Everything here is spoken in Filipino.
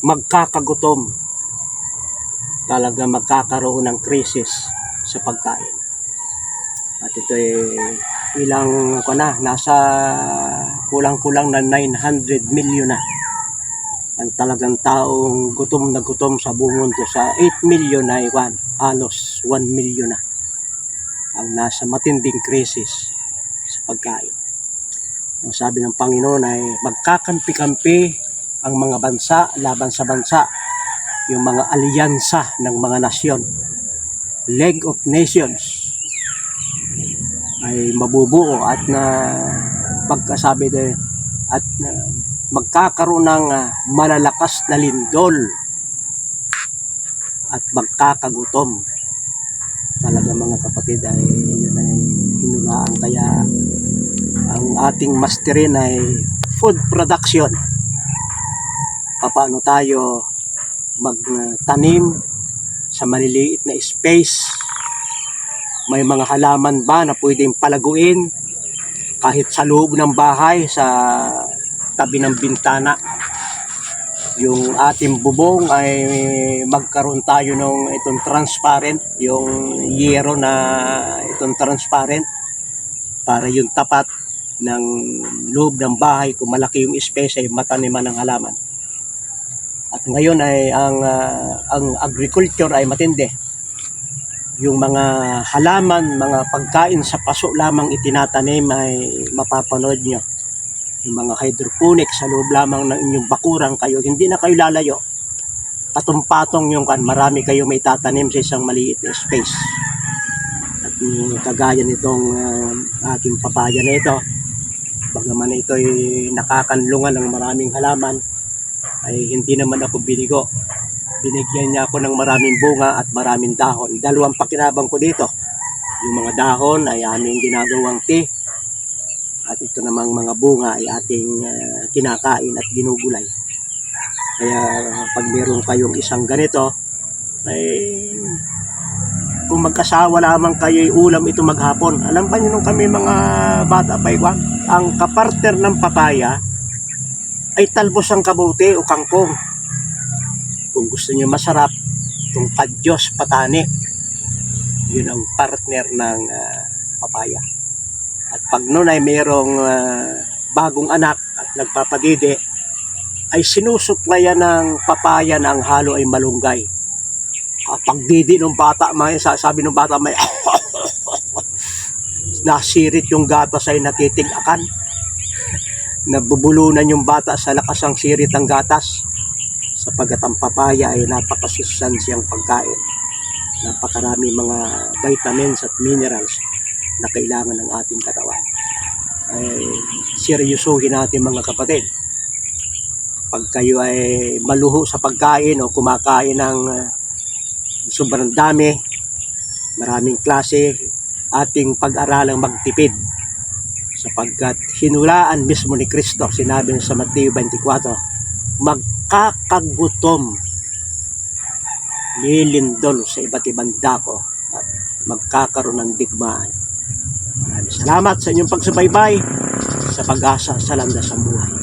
magkakagutom, talaga magkakaroon ng krisis sa pagkain. At ito ilang nasa kulang-kulang na 900 million na ang talagang taong gutom na gutom sa buong mundo. Sa 8 million ay halos 1 million na ang nasa matinding krisis sa pagkain. Ang sabi ng Panginoon ay magkakampi-kampi ang mga bansa laban sa bansa, yung mga alyansa ng mga nasyon, League of Nations ay mabubuo at pagkasabi din at magkakaroon ng malalakas na lindol at magkakagutom. Talaga mga kapatid, ay yun ay hinulaan. Kaya ang ating masterin ay food production. Paano tayo magtanim sa maliliit na space? May mga halaman ba na pwedeng palaguin kahit sa loob ng bahay, sa tabi ng bintana? Yung ating bubong ay magkaroon tayo ng itong transparent, yung yero na itong transparent, para yung tapat ng loob ng bahay, kung malaki yung space, ay mataniman ng halaman. At ngayon ay ang agriculture ay matindi. Yung mga halaman, mga pagkain sa paso lamang itinatanim ay mapapanood nyo. Yung mga hydroponics sa loob lamang ng inyong bakurang, kayo hindi na kayo lalayo. Patong-patong yung marami kayo may tatanim sa isang maliit na space. At kagaya nitong ating papaya na ito, bagaman ito ay nakakanlungan ng maraming halaman, ay hindi naman ako binigo. Binigyan niya ako ng maraming bunga at maraming dahon. Dalawang pakinabang ko dito. Yung mga dahon ay aming ginagawang tea, at ito namang mga bunga ay ating kinakain at ginugulay. Kaya pag meron kayong isang ganito, ay kung magkasawa lamang kayo, ulam ito maghapon. Alam pa nyo nung kami mga bata pa, ang kapartner ng papaya ay talbos ang kabuti o kangkong. Kung gusto niyo masarap, itong kadyos patani, yun ang partner ng papaya. At pag noon ay mayroong bagong anak at nagpapadidi, ay sinusuplayan ng papaya na ang halo ay malunggay. Pagdidi ng bata, sabi ng bata, may nasirit yung gatas ay natitigakan. Nabubulunan yung bata sa lakas ng sirit ng gatas, sapagkat ang papaya ay napakasustansyang pagkain. Napakarami mga vitamins at minerals na kailangan ng ating katawan. Ay seryosohin natin mga kapatid. Pag kayo ay maluho sa pagkain o kumakain ng sobrang dami, maraming klase, ating pag-aralang magtipid, sapagkat hinulaan mismo ni Kristo, sinabi sa Mateo 24, magkakagutom, lilindol sa iba't ibang dako at magkakaroon ng digmaan. Maraming salamat sa inyong pagsubaybay sa Pag-asa sa Landas ng Buhay.